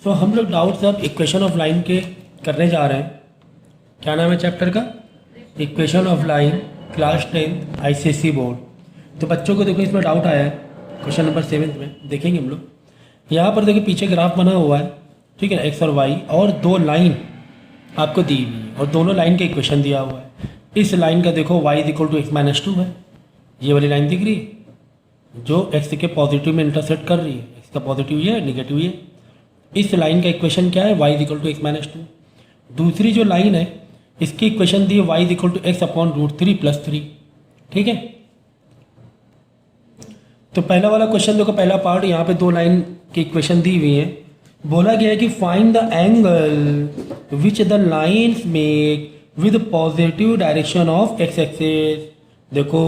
सो हम लोग डाउट्स अब इक्वेशन ऑफ लाइन के करने जा रहे हैं। क्या नाम है चैप्टर का? Equation of line, class 10 ICSE board. तो बच्चों को देखो इसमें डाउट आया है क्वेश्चन नंबर 7 में, देखेंगे हम लोग। यहाँ पर देखिए पीछे ग्राफ बना हुआ है, ठीक है, एक्स और वाई, और दो लाइन आपको दी हुई है और दोनों लाइन का इक्वेशन दिया हुआ है। इस लाइन का देखो y equal to X minus 2 है, ये वाली लाइन दिख रही है जो x के पॉजिटिव में इंटरसेक्ट कर रही है, x का पॉजिटिव ये है, निगेटिव ये। इस लाइन का इक्वेशन क्या है? y equal to X minus 2। दूसरी जो लाइन है इसकी इक्वेशन दी है y equal to X upon root 3 plus 3, ठीक है। तो पहला वाला क्वेश्चन देखो, पहला पार्ट, यहाँ पे दो लाइन की इक्वेशन दी हुई है। बोला गया है कि find the angle which the lines make with positive direction of x axis. देखो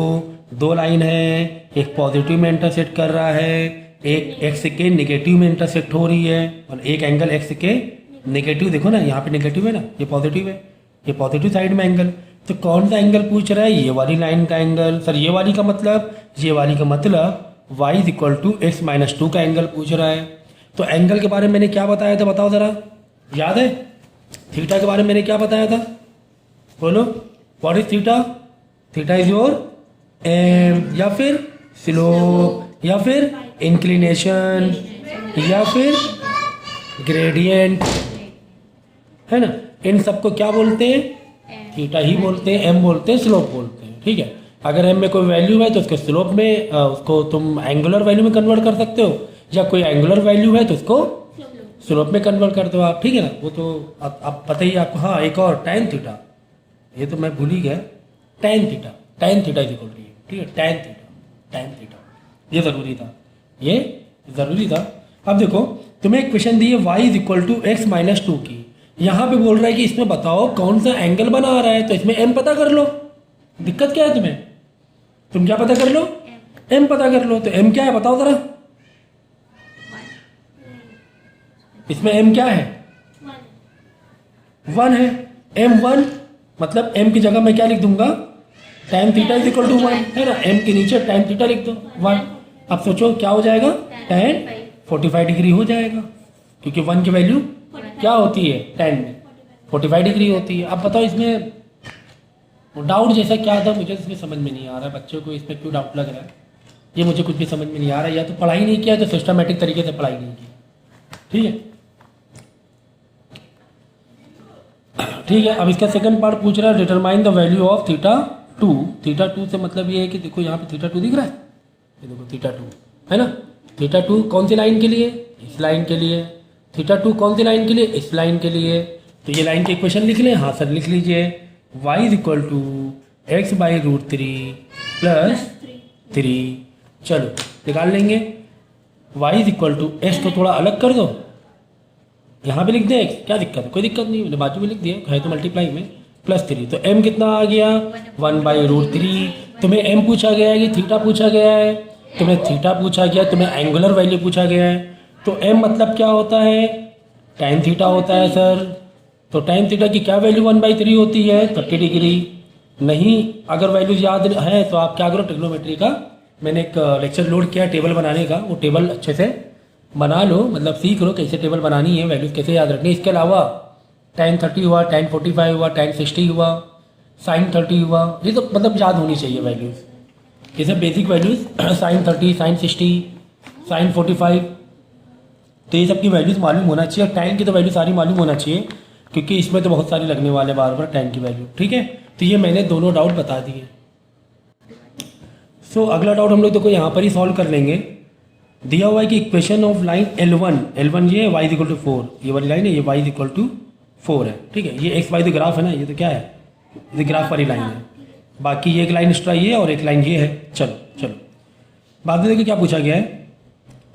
दो लाइन है, एक पॉजिटिव में इंटरसेक्ट कर रहा है, एक एक्स के नेगेटिव में इंटरसेक्ट हो रही है, और एक एंगल एक्स के नेगेटिव, देखो ना यहाँ पे नेगेटिव है ना, ये पॉजिटिव है, ये पॉजिटिव साइड में एंगल। तो कौन सा एंगल पूछ रहा है? ये वाली लाइन का एंगल। सर ये वाली का मतलब, ये वाली का मतलब y equal to X minus 2 का एंगल पूछ रहा है। तो एंगल के बारे में मैंने क्या बताया था, बताओ ज़रा, याद है? थीटा के बारे में मैंने क्या बताया था, बोलो। What is theta? Theta is your M, या फिर स्लोप, या फिर इंक्लिनेशन, या फिर ग्रेडियंट, है ना। इन सबको क्या बोलते हैं? थीटा ही बोलते हैं, एम बोलते हैं, स्लोप बोलते हैं, ठीक है। अगर एम में कोई वैल्यू है तो उसके स्लोप में उसको तुम एंगुलर वैल्यू में कन्वर्ट कर सकते हो, या कोई एंगुलर वैल्यू है तो उसको स्लोप में कन्वर्ट कर दो आप, ठीक है ना। वो तो आप पता ही आपको। हाँ, एक और टैन थीटा, ये तो मैं भूल ही गया, tan theta, tan theta is equal to, ठीक है, टैन थीटा, टैन थीटा, ये ज़रूरी था, ये ज़रूरी था। अब देखो तुम्हें एक क्वेश्चन दी है y is equal to X minus 2 की। यहाँ पे बोल रहा है कि इसमें बताओ कौन सा एंगल बना रहा है, तो इसमें m पता कर लो। दिक्कत क्या है तुम्हें? तुम क्या पता कर लो? m पता कर लो। तो m क्या है बताओ जरा, इसमें m क्या है? 1 है। m1 मतलब m की जगह मैं क्या लिख दूंगा? tan theta is equal to 1, है ना। m के नीचे tan थीटा लिख दो 1। अब सोचो क्या हो जाएगा? tan 45 डिग्री हो जाएगा, क्योंकि 1 की वैल्यू क्या होती है tan में? 45 डिग्री होती है। अब बताओ इसमें डाउट जैसा क्या था, मुझे इसमें समझ में नहीं आ रहा है। बच्चों को इसमें क्यों डाउट लग रहा है, ये मुझे कुछ भी समझ में नहीं आ रहा है। या तो पढ़ाई नहीं किया, तो सिस्टमेटिक तरीके से पढ़ाई नहीं की, ठीक है। ठीक है, अब इसका सेकंड पार्ट पूछ रहा है, determine the value of theta 2। Theta 2 से मतलब ये है कि देखो यहाँ पे थीटा 2 दिख रहा है, ये देखो थीटा 2 है ना। थीटा 2 कौन सी लाइन के लिए? इस लाइन के लिए। थीटा 2 कौन सी लाइन के लिए? इस लाइन के लिए। तो ये लाइन के इक्वेशन लिख लें। हाँ सर लिख लीजिए, y is equal to X by root 3 plus 3। चलो निकाल लेंगे। y is equal to X को थोड़ा अलग कर दो, यहाँ पे लिख दें x, क्या दिक्कत है? कोई दिक्कत नहीं, मैंने बाजू में लिख दिया है तो मल्टीप्लाई में, प्लस 3। तो m कितना आ गया? 1 बाई रूट 3। तुम्हें m पूछा गया है कि थीटा पूछा गया है? तुम्हें थीटा पूछा गया, तुम्हें एंगुलर वैल्यू पूछा गया है। तो m मतलब क्या होता है? टैन थीटा होता है सर। तो टैन थीटा की क्या वैल्यू 1/3 होती है? 30 डिग्री। नहीं अगर वैल्यूज याद है तो आप क्या करो, ट्रिग्नोमेट्री का मैंने एक लेक्चर लोड किया टेबल बनाने का, वो टेबल अच्छे से बना लो, मतलब सीख लो कैसे टेबल बनानी है, वैल्यूज कैसे याद रखनी है। इसके अलावा tan 30 हुआ, tan 45 हुआ, tan 60 हुआ, sin 30 हुआ, ये तो मतलब याद होनी चाहिए वैल्यूज़, ये सब basic values. sin 30, sin 60, sin 45, तो ये सब की वैल्यूज़ मालूम होना चाहिए। tan की तो वैल्यू सारी मालूम होना चाहिए, क्योंकि इसमें तो बहुत सारी लगने वाले बार बार tan की वैल्यू, ठीक है। तो ये मैंने दोनों डाउट बता दिए। सो अगला डाउट हम लोग देखो यहाँ पर ही सॉल्व कर लेंगे। दिया हुआ है कि इक्वेशन ऑफ लाइन L1 ये है, y इक्वल टू 4, ये वाली लाइन है, ये y इक्वल टू 4 है, ठीक है। ये एक्स वाई तो ग्राफ है ना, ये तो क्या है, ये ग्राफ वाली लाइन है। बाकी ये एक लाइन एक्स्ट्रा ये है और एक लाइन ये है। चलो चलो बाद में देखिए क्या पूछा गया है,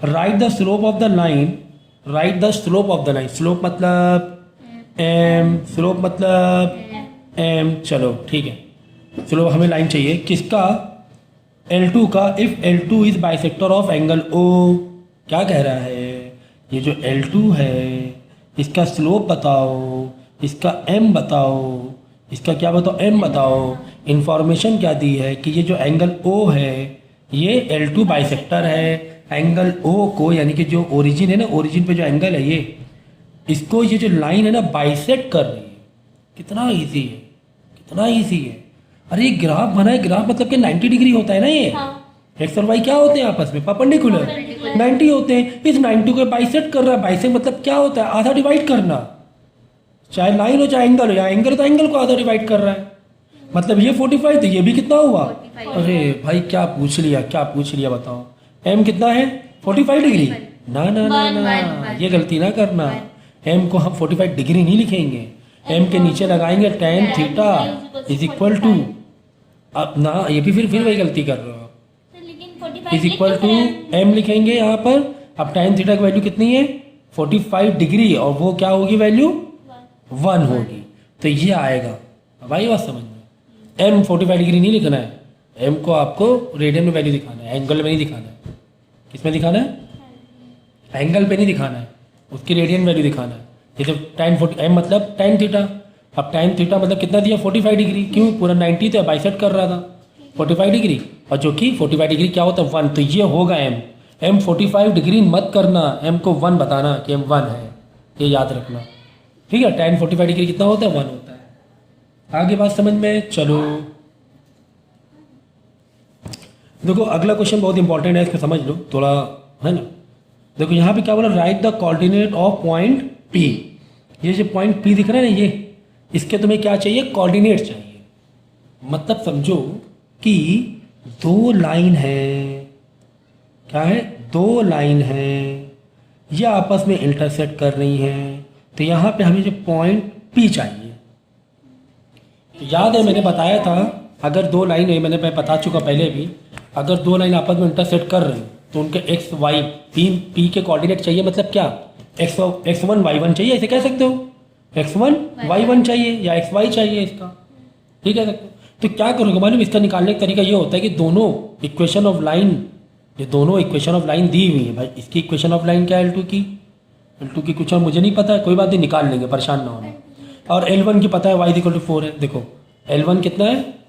right the slope of the line, right the slope of the line. Slope मतलब m, स्लोप मतलब m। चलो ठीक है, स्लोप हमें लाइन चाहिए किसका? L2 का। If L2 is bisector of angle O। क्या कह रहा है, ये जो L2 है इसका स्लोप बताओ, इसका m बताओ, इसका क्या बताओ, m बताओ। इंफॉर्मेशन क्या दी है कि ये जो एंगल O है ये L2 बाइसेक्टर है। एंगल O को, यानी कि जो ओरिजिन है ना, ओरिजिन पे जो एंगल है ये इसको ये जो लाइन है ना बाइसेक्ट कर रही है। कितना इजी है, कितना इजी है। अरे ये ग्राफ बना है, ग्राफ मतलब कि 90 डिग्री होता है ना ये। हाँ। एक्स और वाई क्या होते हैं आपस में? परपेंडिकुलर। 90 होते हैं। इस 90 को बाइसेक्ट कर रहा है। बाइसेक्ट मतलब क्या होता है? आधा डिवाइड करना। चाहे लाइन हो चाहे एंगल हो, या एंगल तो एंगल को आधा डिवाइड कर रहा है। मतलब ये 45 तो ये भी कितना हुआ? 45। अरे भाई क्या पूछ लिया, क्या पूछ लिया बताओ। एम कितना है? 45 डिग्री। ना ना ना वन, ना, वन। ये गलती ना करना। एम को हम 45 डिग्री नहीं लिखेंगे। एम के नीचे लगाएंगे tan theta is equal to, अब ना ये भी फिर वही गलती कर रहे हो। तो लेकिन 45 इज इक्वल टू एम लिखेंगे यहाँ पर। अब tan थीटा की वैल्यू कितनी है? 45 डिग्री, और वो क्या होगी वैल्यू? 1 होगी। तो ये आएगा। अब आई बात समझ में? एम 45 डिग्री नहीं लिखना है। एम को आपको रेडियन में वैल्यू दिखाना है, एंगल में नहीं दिखाना है। किस में दिखाना है? एंगल पे नहीं दिखाना है, उसकी रेडियन वैल्यू दिखाना है। ये जब tan 40 एम मतलब tan थीटा। अब tan थीटा मतलब कितना दिया? 45 डिग्री। क्यों? पूरा 90 तो बाइसेक्ट कर रहा था 45 डिग्री, और जो कि 45 डिग्री क्या होता है? 1। तो ये होगा एम। एम 45 डिग्री मत करना, एम को 1 बताना कि एम 1 है, ये याद रखना। ठीक है? tan 45 डिग्री कितना होता है? 1 होता है। आगे बात समझ में? चलो देखो अगला क्वेश्चन बहुत इंपॉर्टेंट है, इसको समझ लो थोड़ा, है ना। देखो यहाँ पे क्या बोला? Right the coordinate of point P. ये जो पॉइंट पी दिख रहा है ना, ये इसके तुम्हें क्या चाहिए? कोऑर्डिनेट चाहिए। मतलब समझो कि दो लाइन है, क्या है? दो लाइन है, ये आपस में इंटरसेक्ट कर रही हैं। तो यहाँ पे हमें जो पॉइंट पी चाहिए। तो याद है मैंने बताया था, अगर दो लाइन है, मैं बता चुका पहले भी, अगर दो लाइन आपस में इंटरसेक्ट कर रही हैं तो उनके एक्स वाई पी के कोऑर्डिनेट चाहिए। मतलब क्या? x1 y1 चाहिए, ऐसे कह सकते हो। x1 y1 चाहिए या xy चाहिए इसका, ठीक है। तो क्या करोगे मालूम? इसका निकालने का तरीका ये होता है कि दोनों इक्वेशन ऑफ लाइन, ये दोनों इक्वेशन ऑफ लाइन दी हुई है भाई। इसकी इक्वेशन ऑफ लाइन क्या है? L2 की कुछ और मुझे नहीं पता है, कोई बात नहीं, निकाल लेंगे, परेशान ना होना। और L1 की पता है y = 4 है। देखो L1 कितना है?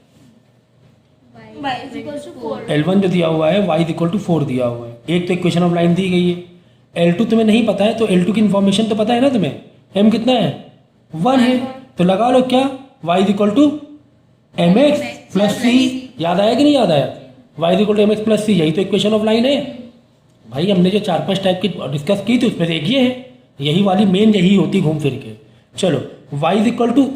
L1 जो दिया हुआ है y = 4 दिया हुआ है। एक तो इक्वेशन ऑफ लाइन दी गई है। L2 तुम्हें नहीं पता है तो L2 की इन्फॉर्मेशन तो पता है ना तुम्हें। m कितना है? 1 है। तो लगा लो क्या? y = mx + c। याद आया कि नहीं याद आया? y = mx + c, यही तो इक्वेशन ऑफ लाइन है भाई। हमने जो 4-5 टाइप की डिस्कस की थी उसमें से एक ये है, यही वाली मेन यही होती घूम फिर के। चलो y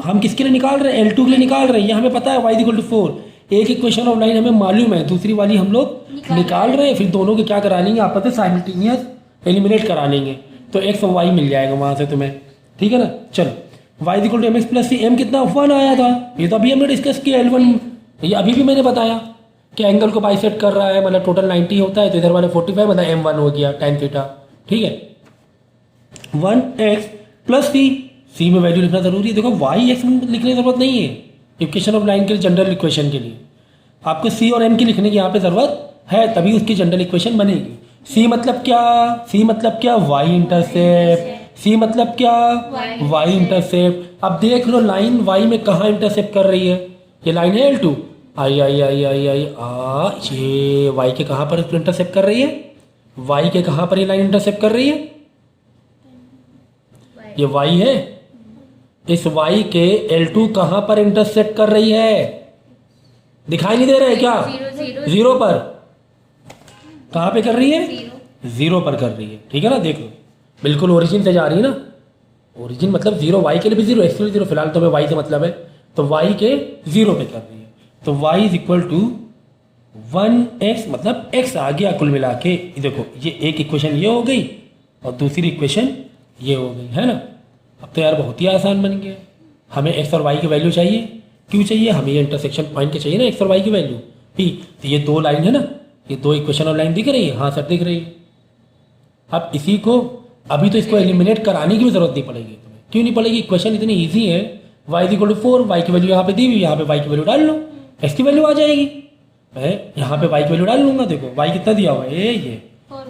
= हम किसके लिए निकाल रहे हैं? L2 के लिए निकाल रहे हैं। ये हमें पता है y = 4। एक इक्वेशन ऑफ लाइन हमें मालूम है, दूसरी वाली हम लोग निकाल रहे हैं। फिर दोनों के क्या करा लेंगे? आपस में साइमल्टेनियस एलिमिनेट करा लेंगे, तो x और y मिल जाएगा वहाँ से तुम्हें, ठीक है ना। चलो y = mx + c। m कितना? 1 आया था, ये तो अभी हमने डिस्कस किया। L1 ये अभी भी मैंने बताया कि एंगल को बाइसेक्ट कर रहा है, मतलब टोटल 90 होता है, तो इधर वाले 45 मतलब m1 हो गया tan थीटा, ठीक है। 1x + c, c में वैल्यू लिखना जरूरी है। देखो y x लिखने की जरूरत नहीं है इक्वेशन ऑफ लाइन के जनरल इक्वेशन के लिए। आपको c और m की लिखने की यहाँ पे जरूरत है, तभी उसकी जनरल इक्वेशन बनेगी। c मतलब क्या? c मतलब क्या? y intercept. c मतलब क्या? y intercept. अब देख लो लाइन y में कहाँ इंटरसेप्ट कर रही है? ये लाइन है L2, आई आई आई आई आई आ, ये y के कहाँ पर इंटरसेप्ट कर रही है? y के कहाँ पर ये लाइन इंटरसेप्ट कर रही है? ये y है, इस y के L2 कहाँ पर इंटरसेक्ट कर रही है? दिखाई नहीं दे रहा है क्या? 0 पर। कहाँ पे कर रही है? 0 पर कर रही है, ठीक है ना। देख लो बिल्कुल ओरिजिन से जा रही है ना। ओरिजिन मतलब 0, y के लिए भी 0, x के लिए 0। फिलहाल तो हमें y से मतलब है, तो y के 0 पे कर रही है। तो y = 1x मतलब x आ गया कुल मिला के। देखो ये एक इक्वेशन ये हो गई और दूसरी इक्वेशन ये हो गई, है ना। अब तो यार बहुत ही आसान बन गया। हमें x और y की वैल्यू चाहिए। क्यों चाहिए? हमें ये इंटरसेक्शन पॉइंट के चाहिए ना, x और y की वैल्यू p। तो ये दो लाइन है ना, ये दो इक्वेशन और लाइन दिख रही है। हाँ सर दिख रही है। अब इसी को अभी तो इसको एलिमिनेट कराने की भी जरूरत नहीं पड़ेगी तुम्हें। क्यों नहीं पड़ेगी? इक्वेशन इतनी ईजी है। y = 4, y की वैल्यू यहाँ पे दी हुई, यहाँ पे y की वैल्यू डाल लो, x की वैल्यू आ जाएगी। मैं यहाँ पे y की वैल्यू डाल लूंगा। देखो y कितना दिया हुआ है? ये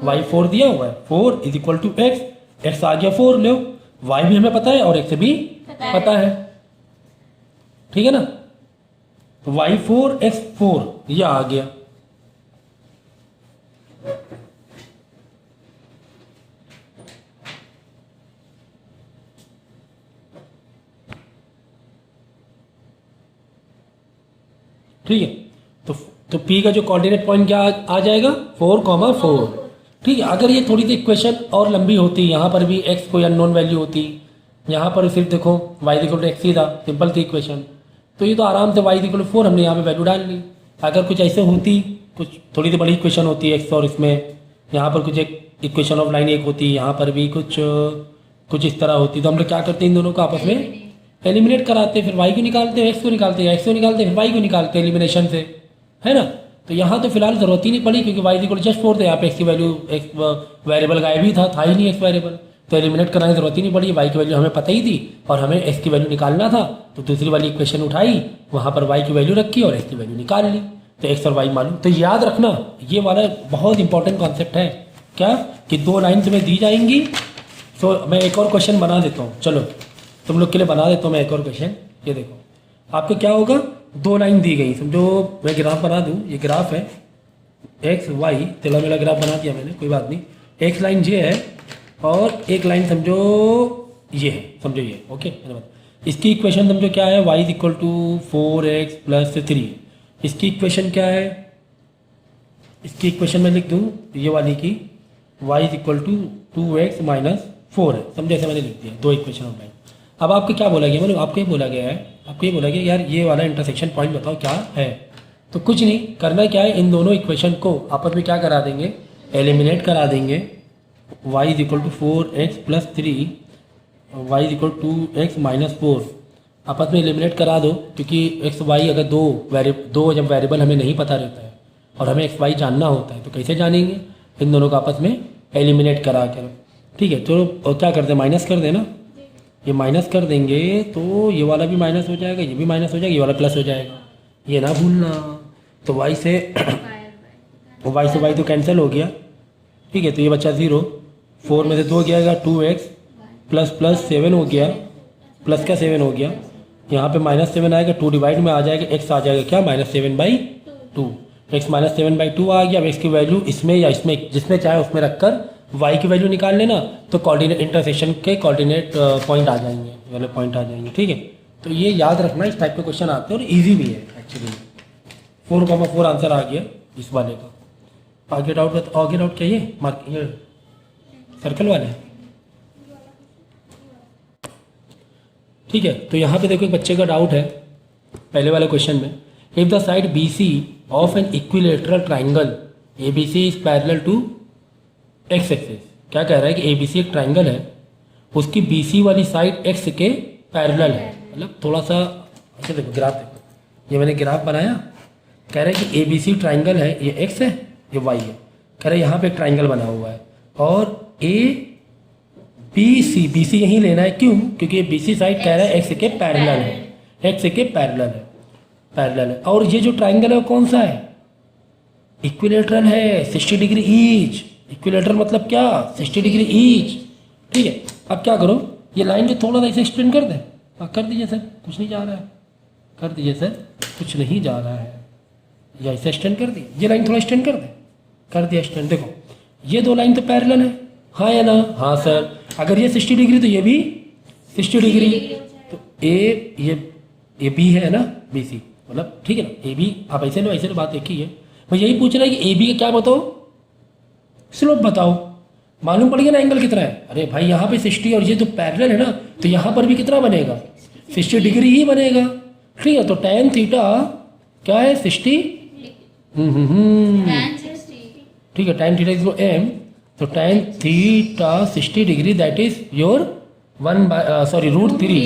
y 4 दिया हुआ है। 4 = x, x आ गया 4, लो y भी हमें पता है और x भी पता है, ठीक है ना। तो y4 x4 ये आ गया। ठीक है। तो P का जो कोऑर्डिनेट पॉइंट क्या आ जाएगा 4,4। ठीक है। अगर ये थोड़ी सी इक्वेशन और लंबी होती, यहाँ पर भी x कोई अननोन वैल्यू होती, यहाँ पर सिर्फ देखो y इक्वल टू एक्स ही था, सिंपल थी इक्वेशन, तो ये तो आराम से y इक्वल टू 4 हमने यहाँ पे वैल्यू डाल ली। अगर कुछ ऐसे होती, कुछ थोड़ी सी बड़ी इक्वेशन होती है x और इसमें, यहाँ पर कुछ एक इक्वेशन ऑफ लाइन एक होती, यहाँ पर भी कुछ इस तरह होती, तो हम लोग क्या करते हैं, इन दोनों को आपस में एलिमिनेट कराते, फिर y को निकालते, x को निकालते, x को निकालते, फिर y को निकालते एलिमिनेशन से, है ना। तो यहाँ तो फिलहाल ज़रूरत ही नहीं पड़ी, क्योंकि y इक्वल जस्ट 4 थे, यहाँ पे x की वैल्यू, x वेरिएबल गायब ही था ही नहीं x वेरिएबल, तो एलिमिनेट कराने की जरूरत ही नहीं पड़ी। y की वैल्यू हमें पता ही थी और हमें x की वैल्यू निकालना था, तो दूसरी वाली इक्वेशन उठाई, वहाँ पर y की वैल्यू रखी और x की वैल्यू निकाल ली, तो x और y मालूम। तो याद रखना ये वाला बहुत इंपॉर्टेंट कॉन्सेप्ट है, क्या कि 2 लाइन तुम्हें दी जाएंगी। तो मैं एक और क्वेश्चन बना देता हूँ, चलो तुम लोग के लिए बना देता हूँ मैं एक और क्वेश्चन। ये देखो आपको क्या होगा, 2 लाइन दी गई, समझो मैं ग्राफ बना दूँ, ये ग्राफ है एक्स वाई, तेला मेला ग्राफ बना दिया मैंने, कोई बात नहीं। एक लाइन ये है और एक लाइन समझो ये है, समझो ये, ओके। इसकी इक्वेशन समझो क्या है, y equal to 4x plus 3। इसकी इक्वेशन क्या है, इसकी इक्वेशन मैं लिख दूँ ये वाली की, y equal to 2x minus 4 है, समझे, ऐसे मैंने लिख दिया, 2 इक्वेशन ऑफ लाइन। अब आपको क्या बोला गया, मतलब आपको ये बोला गया है, आपको ये बोला गया यार ये वाला इंटरसेक्शन पॉइंट बताओ क्या है। तो कुछ नहीं करना, क्या है, इन दोनों इक्वेशन को आपस में क्या करा देंगे, एलिमिनेट करा देंगे। y equal to 4x plus 3, y equal to 2x minus 4 आपस में एलिमिनेट करा दो, क्योंकि x y अगर दो जब वेरिएबल हमें नहीं पता रहता है और हमें x y जानना होता है, तो कैसे जानेंगे, इन दोनों को आपस में एलिमिनेट करा कर। ठीक है, तो क्या करते हैं, माइनस कर देना, ये माइनस कर देंगे तो ये वाला भी माइनस हो जाएगा, ये भी माइनस हो जाएगा, ये वाला प्लस हो जाएगा, ये ना भूलना। तो y से y तो कैंसिल हो गया, ठीक है, तो ये बच्चा 0, 4 में से 2 गया, 2x प्लस प्लस 7 हो गया, प्लस का 7 हो गया, यहाँ पे -7 आएगा, 2 डिवाइड में आ जाएगा, x आ जाएगा क्या, -7/2, x -7/2 आ गया। अब x की वैल्यू इसमें या इसमें जिसमें चाहे उसमें रखकर y की वैल्यू निकाल लेना, तो कोऑर्डिनेट इंटरसेक्शन के कोऑर्डिनेट पॉइंट आ जाएंगे, वाले पॉइंट आ जाएंगे। ठीक है, तो ये याद रखना, इस टाइप के क्वेश्चन आते हैं और इजी भी है एक्चुअली। 4,4 आंसर आ गया इस वाले का। आगे डाउट क्या, ये मार्क ये सर्कल वाले, ठीक है। तो यहाँ पे देखो एक बच्चे का डाउट है पहले वाले क्वेश्चन में, if the side BC of an equilateral triangle ABC is parallel to x axis. क्या कह रहा है कि ABC एक ट्राइंगल है, उसकी BC वाली साइड x के पैरेलल है, मतलब थोड़ा सा अच्छा देखो ग्राफ देखो, ये मैंने ग्राफ बनाया, कह रहा है कि ABC ट्राइंगल है, ये x है ये y है, कह रहा है यहाँ पे एक ट्राइंगल बना हुआ है और BC यहीं लेना है, क्यों, क्योंकि ये BC साइड कह रहा है x के पैरेलल है, x के पैरेलल है। और ये जो ट्राइंगल है वो कौन सा है, इक्विलेटरल है, 60 डिग्री ईच। इक्विलेटरल मतलब क्या, 60 डिग्री ईच। ठीक है, अब क्या करो, ये लाइन जो थोड़ा सा इसे एक्सटेंड कर दे, कर दीजिए सर, कुछ नहीं जा रहा है, कर दीजिए सर, कुछ नहीं जा रहा है, या इसे एक्सटेंड कर दिए, ये लाइन थोड़ा एक्सटेंड कर दे, कर दिया एक्सटेंड। देखो ये 2 लाइन तो पैरेलल है, हाँ या ना, हाँ सर। अगर ये 60 डिग्री तो ये भी 60 डिग्री, तो ये B है ना, BC, मतलब ठीक है ना, AB, आप ऐसे लो बात एक ही है। मैं यही पूछ रहा है कि AB का क्या बताओ, स्लोप बताओ, मालूम पड़ गया ना एंगल कितना है। अरे भाई यहाँ पे 60 और ये तो पैरेलल है ना, तो यहाँ पर भी कितना बनेगा, 60 डिग्री ही बनेगा। ठीक है, तो tan थीटा क्या है, 60, ठीक है, tan थीटा इज m, तो tan theta 60 degree, that is your √3,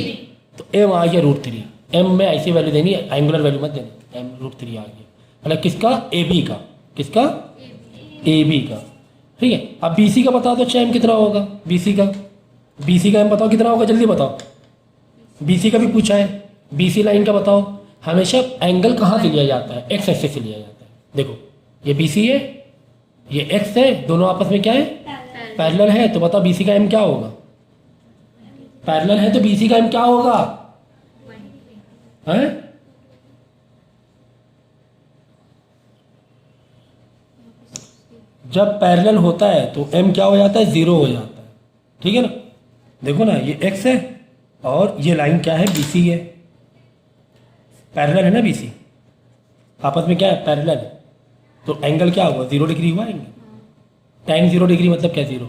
तो m आ गया √3। m में ऐसी वैल्यू देनी है, एंगुलर वैल्यू मत देनी, m √3 आ गया, मतलब किसका, AB का, किसका, AB का। ठीक है, अब BC का बता दो, अच्छा m कितना होगा, BC का m बताओ कितना होगा, जल्दी बताओ। BC का भी पूछा है, BC लाइन का बताओ। हमेशा एंगल कहाँ से लिया जाता है, x एक्सिस से लिया जाता है। देखो ये BC है, ये x है, दोनों आपस में क्या है, पैरेलल है, तो बताओ BC का m क्या होगा, पैरेलल है तो BC का m क्या होगा, है? जब पैरेलल होता है तो m क्या हो जाता है, 0 हो जाता है। ठीक है ना, देखो ना ये x है और ये लाइन क्या है, BC है, पैरेलल है ना BC, आपस में क्या है, पैरेलल है, तो एंगल क्या हुआ, 0 डिग्री हुआ एंगल। tan 0 डिग्री मतलब क्या, 0।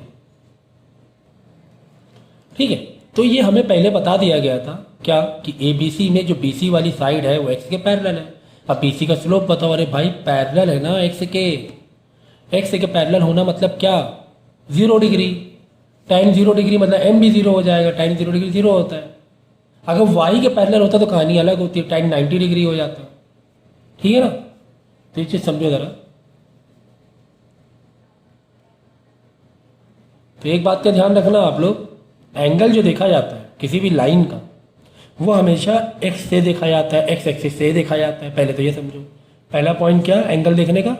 ठीक है, तो ये हमें पहले बता दिया गया था क्या कि ABC में जो BC वाली साइड है वो x के पैरेलल है। अब BC का स्लोप बताओ। अरे भाई पैरेलल है ना x के पैरेलल होना मतलब क्या, 0 डिग्री। tan 0 डिग्री मतलब m भी 0 हो जाएगा, tan 0 डिग्री 0 होता है। अगर y के पैरेलल होता तो कहानी अलग होती है, tan 90 डिग्री हो जाता। ठीक है ना, तो ये चीज़ समझो ज़रा। तो एक बात का ध्यान रखना आप लोग, एंगल जो देखा जाता है किसी भी लाइन का वो हमेशा x से देखा जाता है, x एक्सिस से देखा जाता है। पहले तो ये समझो, पहला पॉइंट क्या, एंगल देखने का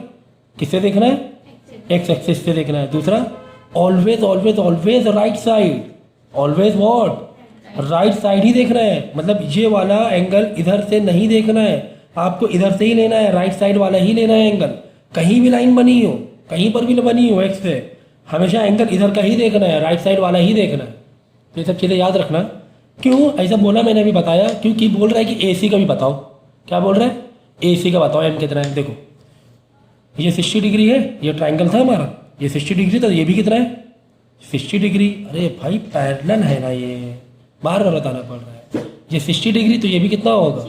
किससे देखना है, x एक्सिस से देखना है। दूसरा, always always always right side, always what, right side ही देखना है। मतलब ये वाला एंगल इधर से नहीं देखना है, आपको इधर से ही लेना है, राइट साइड वाला ही लेना है एंगल। कहीं भी लाइन बनी हो, कहीं पर भी बनी हो x से, हमेशा एंगल इधर का ही देखना है, राइट साइड वाला ही देखना है। तो ये सब चीज़ें याद रखना। क्यों ऐसा बोला मैंने अभी बताया, क्योंकि बोल रहा है कि AC का भी बताओ। क्या बोल रहा है, AC का बताओ, m कितना है। देखो ये 60 डिग्री है, ये ट्राइंगल था हमारा, ये 60 डिग्री था, ये भी कितना है, 60 डिग्री। अरे भाई पैरेलल है ना, ये बार बार बताना पड़ रहा है। ये 60 डिग्री तो ये भी कितना होगा,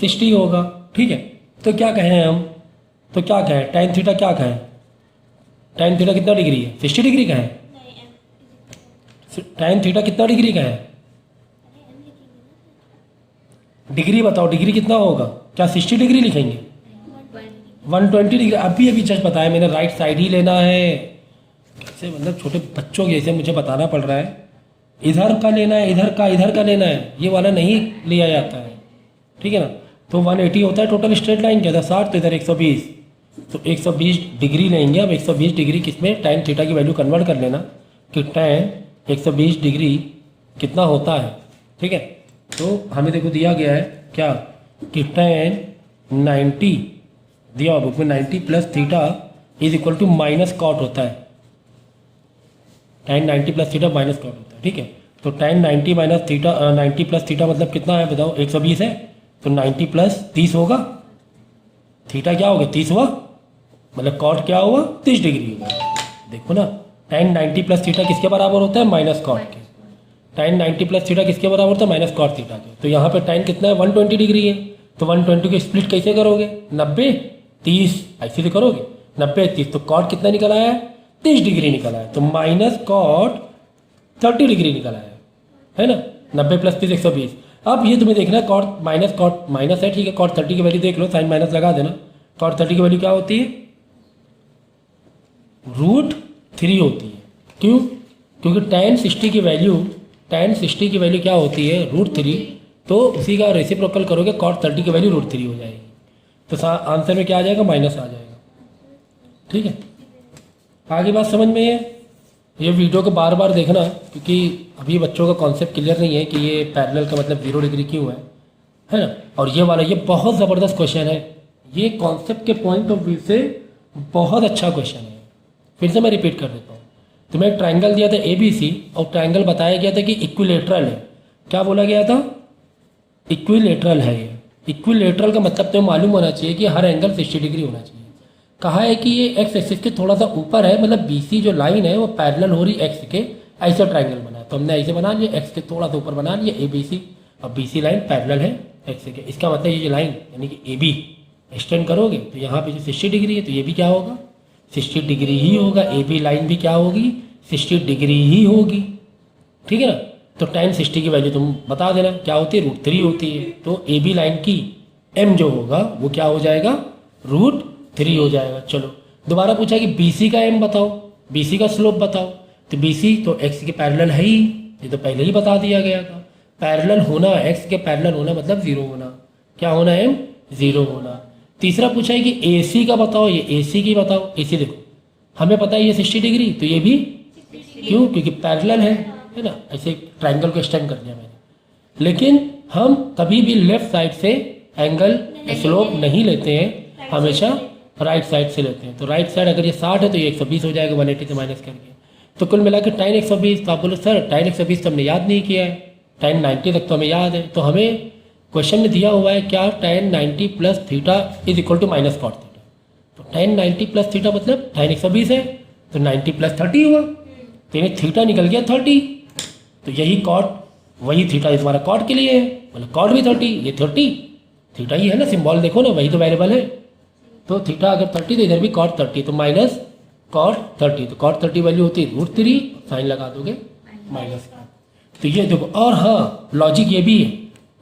60 होगा। ठीक है, तो क्या कहें हम, तो क्या कहें, tan थीटा क्या कहें, tan थीटा कितना डिग्री है, 60 डिग्री का है। tan थीटा कितना डिग्री का है, डिग्री बताओ, डिग्री कितना होगा, क्या 60 डिग्री लिखेंगे, 120 डिग्री। अभी जस्ट बताया मैंने, राइट साइड ही लेना है। कैसे मतलब छोटे बच्चों के जैसे मुझे बताना पड़ रहा है, इधर का लेना है, इधर का लेना है, ये वाला नहीं लिया जाता है। ठीक है ना, तो 180 होता है टोटल स्ट्रेट लाइन क्या था, 60, तो इधर 120, तो 120 डिग्री लेंगे। अब 120 डिग्री किसमें, tan थीटा की वैल्यू कन्वर्ट कर लेना कि tan 120 डिग्री कितना होता है। ठीक है, तो हमें देखो दिया गया है क्या कि tan 90 दिया बुक में, 90 plus theta is equal to minus cot होता है। tan 90 plus theta minus cot होता है। ठीक है, तो tan 90 minus theta, 90 plus theta मतलब कितना है बताओ, 120 है, तो 90 प्लस 30 होगा, थीटा क्या होगा 30 हुआ, मतलब कॉट क्या हुआ 30 डिग्री होगा। देखो ना, tan 90 प्लस थीटा किसके बराबर होता है, माइनस कॉट के। tan 90 प्लस थीटा किसके बराबर होता है, माइनस कॉट थीटा के। तो यहाँ पे tan कितना है, 120 डिग्री है, तो 120 को स्प्लिट कैसे करोगे, 90 30 ऐसे तो करोगे, 90 30, तो कॉट कितना निकल आया है, 30 डिग्री निकल आया है, तो माइनस कॉट 30 डिग्री निकल आया है ना। 90 प्लस 30 120। अब ये तुम्हें देखना है, कॉट माइनस है, ठीक है, कॉट 30 की वैल्यू देख लो, साइन माइनस लगा देना। कॉट 30 की वैल्यू क्या होती है, √3 होती है। क्यों, क्योंकि tan 60 की वैल्यू क्या होती है, √3, तो उसी का रेसिप्रोकल करोगे, कॉट 30 की वैल्यू √3 हो जाएगी, तो आंसर में क्या आ जाएगा, माइनस आ जाएगा। ठीक है, आगे बात समझ में है। ये वीडियो को बार बार देखना, क्योंकि अभी बच्चों का कॉन्सेप्ट क्लियर नहीं है कि ये पैरेलल का मतलब 0 डिग्री क्यों है ना। और ये वाला, ये बहुत ज़बरदस्त क्वेश्चन है, ये कॉन्सेप्ट के पॉइंट ऑफ व्यू से बहुत अच्छा क्वेश्चन है। फिर से मैं रिपीट कर देता हूँ, तुम्हें एक ट्राइंगल दिया था ABC, और ट्राइंगल बताया गया था कि इक्विलेटरल है। क्या बोला गया था, इक्विलेटरल है। ये इक्विलेटरल का मतलब तुम्हें मालूम होना चाहिए कि हर एंगल 60 डिग्री होना चाहिए। कहा है कि ये एक्स एक्सिस के थोड़ा सा ऊपर है, मतलब BC जो लाइन है वो पैरेलल हो रही एक्स के, ऐसा ट्राइंगल बना है। तो हमने ऐसे बना लिया, एक्स के थोड़ा सा ऊपर बना लिया ABC, और BC लाइन पैरेलल है एक्स के। इसका मतलब ये जो लाइन यानी कि AB एक्सटेंड करोगे तो यहाँ पे जो 60 डिग्री है, तो ये भी क्या होगा, 60 डिग्री ही होगा। AB लाइन भी क्या होगी, 60 डिग्री ही होगी। ठीक है ना, तो tan 60 की वैल्यू तुम बता देना क्या होती है, √3 होती है। तो AB लाइन की m जो होगा वो क्या हो जाएगा, √3 हो जाएगा। चलो दोबारा पूछा कि BC का m बताओ, BC का स्लोप बताओ, तो BC तो x के पैरेलल है ही, ये तो पहले ही बता दिया गया था। पैरेलल होना, x के पैरेलल होना मतलब 0 होना, क्या होना m 0 होना। तीसरा पूछा है कि AC का बताओ, ये AC की बताओ। AC देखो हमें पता है ये 60 डिग्री, तो ये भी क्यों, क्योंकि पैरेलल है ना, ऐसे ट्राइंगल को एक्सटेंड कर दिया मैंने। लेकिन हम कभी भी लेफ्ट साइड से एंगल स्लोप नहीं लेते हैं, हमेशा राइट साइड से लेते हैं। तो राइट साइड अगर ये 60 है तो ये 120 हो जाएगा 180 से माइनस करके। तो कुल मिला के tan 120, तो आप बोलो सर tan 120 तो हमने याद नहीं किया है, tan 90 तक तो हमें याद है। तो हमें क्वेश्चन में दिया हुआ है क्या tan 90 plus theta is equal to minus cot theta. तो tan 90 प्लस थीटा मतलब tan 120 है, तो 90 प्लस 30 हुआ, तो ये थीटा निकल गया 30। तो यही कॉट, वही थीटा हमारा कॉट के लिए है, मतलब कॉट भी 30, ये 30 थीटा ही है ना, सिंबल देखो ना, वही तो वेरिएबल है। तो थीटा अगर 30 तो इधर भी कॉट 30, तो माइनस कॉट 30, तो कॉट 30 वैल्यू होती है √3, साइन लगा दोगे माइनस। तो ये देखो, और हाँ लॉजिक ये भी है,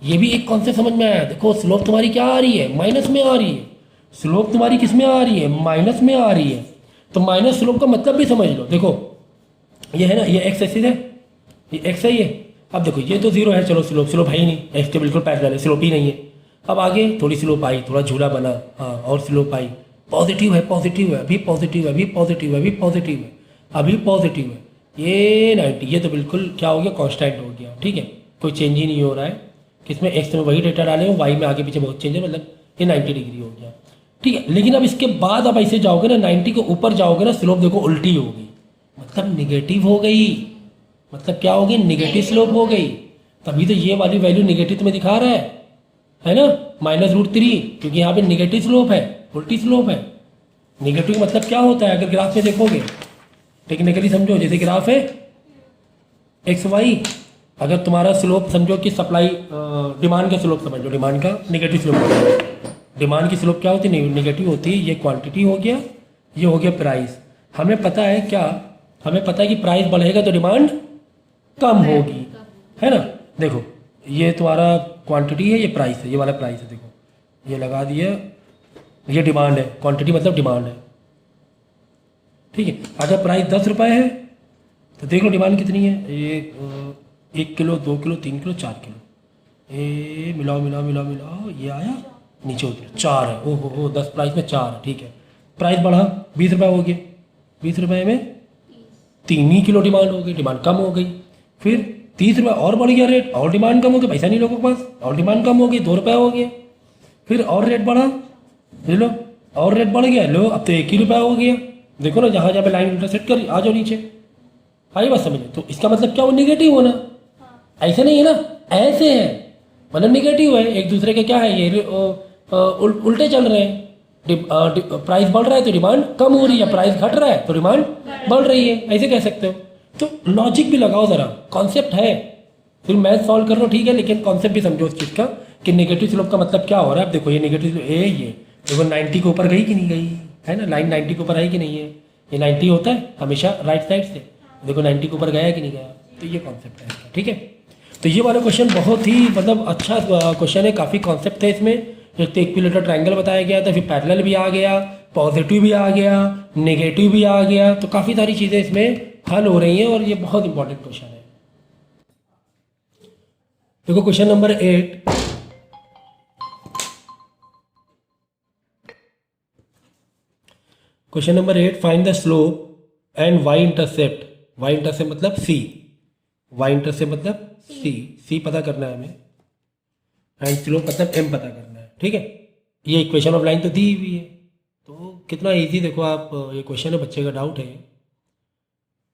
ये भी एक कॉन्सेप्ट समझ में आया। देखो स्लोप तुम्हारी क्या आ रही है, माइनस में आ रही है। स्लोप तुम्हारी किस में आ रही है, माइनस में आ रही है। तो माइनस स्लोप का मतलब भी समझ लो। देखो ये है ना, ये एक्स एक्सिस है, ये एक्स है ये। अब देखो ये तो जीरो है, चलो स्लोप है ही नहीं, एक्स के बिल्कुल पैरेलल है, स्लोप ही नहीं है। अब आगे थोड़ी स्लोप आई, थोड़ा झूला बना, हाँ और स्लोप आई, पॉजिटिव है, पॉजिटिव है, अभी पॉजिटिव है, अभी पॉजिटिव है, अभी पॉजिटिव है, अभी पॉजिटिव है। ये 90, ये तो बिल्कुल क्या हो गया, कांस्टेंट हो गया, ठीक है, कोई चेंज ही नहीं हो रहा है। किसमें, एक्स में वही डेटा डाले हो, वाई में आगे पीछे बहुत चेंज है, मतलब ये 90 डिग्री हो गया, ठीक है। लेकिन अब इसके बाद अब ऐसे जाओगे ना, 90 के ऊपर जाओगे ना, स्लोप देखो उल्टी होगी, मतलब निगेटिव हो गई। मतलब क्या हो गई, निगेटिव स्लोप हो गई। तभी तो ये वाली वैल्यू निगेटिव तुम्हें दिखा रहा है ना, -√3, क्योंकि यहाँ पे निगेटिव स्लोप है, उल्टी स्लोप है। निगेटिव मतलब क्या होता है, अगर ग्राफ में देखोगे, टेक्निकली समझो, जैसे ग्राफ है एक्स वाई, अगर तुम्हारा स्लोप समझो कि सप्लाई, डिमांड का स्लोप समझ लो, डिमांड का निगेटिव स्लोप होता है। डिमांड की स्लोप क्या होती है, निगेटिव होती है। ये क्वांटिटी हो गया, ये हो गया प्राइस। हमें पता है क्या, हमें पता है कि प्राइस बढ़ेगा तो डिमांड कम होगी, है ना। देखो ये तुम्हारा क्वांटिटी है, ये प्राइस है, ये वाला प्राइस है, देखो ये लगा दिया, ये डिमांड है, क्वांटिटी मतलब डिमांड है, ठीक है। अगर प्राइस 10 रुपये है तो देख लो डिमांड कितनी है, ये 1 किलो, 2 किलो, 3 किलो, 4 किलो, ये मिलाओ मिलाओ मिलाओ मिलाओ, ये आया नीचे उतर 4 है, ओहो हो 10 प्राइस में 4 है, ठीक है। प्राइस बढ़ा 20 रुपये हो गया, 20 रुपये में 3 ही किलो डिमांड हो गई, डिमांड कम हो गई। फिर 30 रुपये और बढ़ गया रेट, और डिमांड कम हो गई, पैसा नहीं लोगों के पास, और डिमांड कम हो गई, 2 रुपये हो गया। फिर और रेट बढ़ा, ले लो, और रेट बढ़ गया, लो अब तो 1 ही रुपया हो गया। देखो ना, जहाँ जहाँ पे लाइन इंटरसेक्ट कर, आ जाओ नीचे, आई बात समझ। तो इसका मतलब क्या, वो निगेटिव होना, ऐसे नहीं है ना, ऐसे है, मतलब निगेटिव है, एक दूसरे के क्या है, ये उल्टे चल रहे हैं। प्राइस बढ़ रहा है तो डिमांड कम हो रही है, प्राइस घट रहा है तो डिमांड बढ़ रही है, ऐसे कह सकते हो। तो लॉजिक भी लगाओ जरा, कॉन्सेप्ट है, फिर मैथ सॉल्व कर लो, ठीक है, लेकिन कॉन्सेप्ट भी समझो उस चीज़ का कि नेगेटिव स्लोप का मतलब क्या हो रहा है। अब देखो ये नेगेटिव, ये देखो 90 के ऊपर गई कि नहीं गई, है ना, लाइन 90 के ऊपर है कि नहीं है, ये 90 होता है हमेशा राइट साइड से, देखो 90 के ऊपर गया कि नहीं गया। तो ये कॉन्सेप्ट है इसका, ठीक है। तो ये वाला क्वेश्चन बहुत ही मतलब अच्छा क्वेश्चन है, काफ़ी कॉन्सेप्ट है इसमें। एक इक्विलेटरल ट्रायंगल बताया गया था, फिर पैरेलल भी आ गया, पॉजिटिव भी आ गया, नेगेटिव भी आ गया, तो काफ़ी सारी चीज़ें इसमें हल हो रही हैं और ये बहुत इंपॉर्टेंट क्वेश्चन है। देखो question number 8, question number 8, find the slope and Y intercept. Y intercept मतलब सी, वाई इंटरसेप्ट मतलब सी पता करना है हमें, एंड स्लोप मतलब एम पता करना है, ठीक है। ये इक्वेशन ऑफ लाइन तो दी हुई है, तो कितना इजी, देखो आप, ये क्वेश्चन है, बच्चे का डाउट है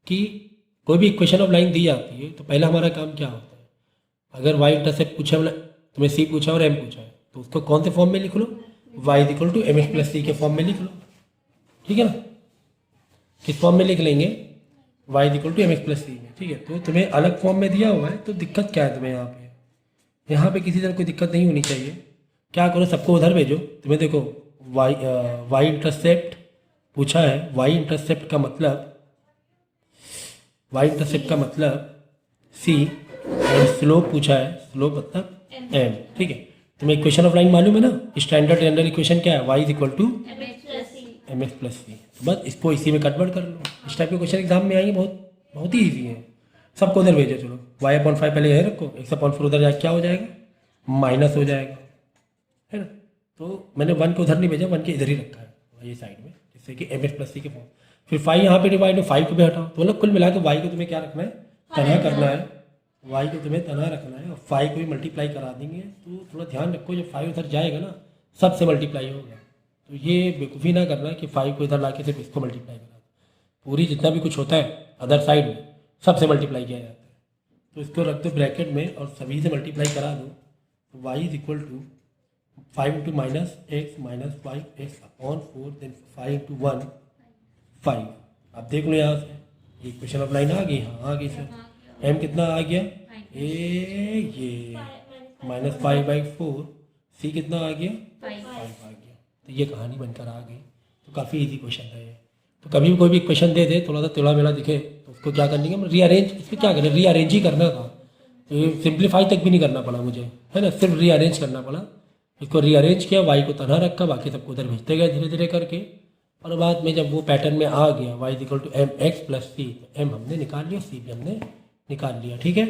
कि कोई भी इक्वेशन ऑफ लाइन दी जाती है तो पहला हमारा काम क्या होता है, अगर वाई इंटरसेप्ट पूछा, तुम्हें सी पूछा और एम पूछा है, तो उसको कौन से फॉर्म में लिख लो, y equal to m x plus c के फॉर्म में लिख लो, ठीक है ना। किस फॉर्म में लिख लेंगे, y equal to m x plus c में, ठीक है। तो तुम्हें अलग फॉर्म में दिया हुआ है, तो दिक्कत क्या है तुम्हें यहाँ पे किसी तरह कोई दिक्कत नहीं होनी चाहिए। क्या करो, सबको उधर भेजो। तुम्हें देखो वाई इंटरसेप्ट पूछा है, वाई इंटरसेप्ट का मतलब, वाई इंटरसेप्ट का मतलब सी, और स्लोप पूछा है, स्लोप मतलब एम, ठीक है। तुम्हें इक्वेशन ऑफ लाइन मालूम है ना, स्टैंडर्ड जनरल इक्वेशन क्या है, y is equal to m x plus c, बस इसको इसी में कन्वर्ट कर लो। इस टाइप के क्वेश्चन एग्जाम में आएंगे, बहुत ही ईजी है। सबको उधर भेजो, चलो y/5 पहले यही रखो, x/4 उधर जाए क्या हो जाएगा, माइनस हो जाएगा, है ना। तो मैंने 1 को उधर नहीं भेजा, 1 के इधर ही रखा है ये साइड में, जिससे कि एम एक्स प्लस सी के फॉर्म। फिर 5 यहाँ पे डिवाइड है, 5 को भी हटाओ, तो मतलब कुल मिला के y को तुम्हें क्या रखना है, तना करना है, y को तुम्हें तना रखना है, और 5 को भी मल्टीप्लाई करा देंगे। तो थोड़ा ध्यान रखो, जब 5 उधर जाएगा ना, सबसे मल्टीप्लाई होगा, तो ये बेवकूफ़ी ना करना कि 5 को इधर ला के सिर्फ इसको मल्टीप्लाई करा, पूरी जितना भी कुछ होता है अदर साइड में सबसे मल्टीप्लाई किया जाता है। तो इसको रख दो ब्रैकेट में और सभी से मल्टीप्लाई करा दो, तो y is equal to 5 into minus X minus 5x/4 then 5 into 1 5। आप देख लो यहाँ से इक्वेशन ऑफ लाइन आ गई। हाँ आ गई सर। m कितना आ गया ये -5/4, c कितना आ गया 5 आ गया। तो ये कहानी बनकर आ गई। तो काफ़ी इजी क्वेश्चन था ये। तो कभी भी कोई भी क्वेश्चन दे दे थोड़ा सा टेढ़ा मेढ़ा दिखे तो उसको क्या करनी है, रीअरेंज, इसको क्या करें रीअरेंज ही करना था। तो ये सिंप्लीफाई तक भी नहीं करना पड़ा मुझे, है ना, सिर्फ रीअरेंज करना पड़ा। इसको रीअरेंज किया, वाई को तनहा रखा, बाकी सबको उधर भेजते गए धीरे धीरे करके। और बाद में जब वो पैटर्न में आ गया y = mx + c, तो m हमने निकाल लिया, c भी हमने निकाल लिया। ठीक है।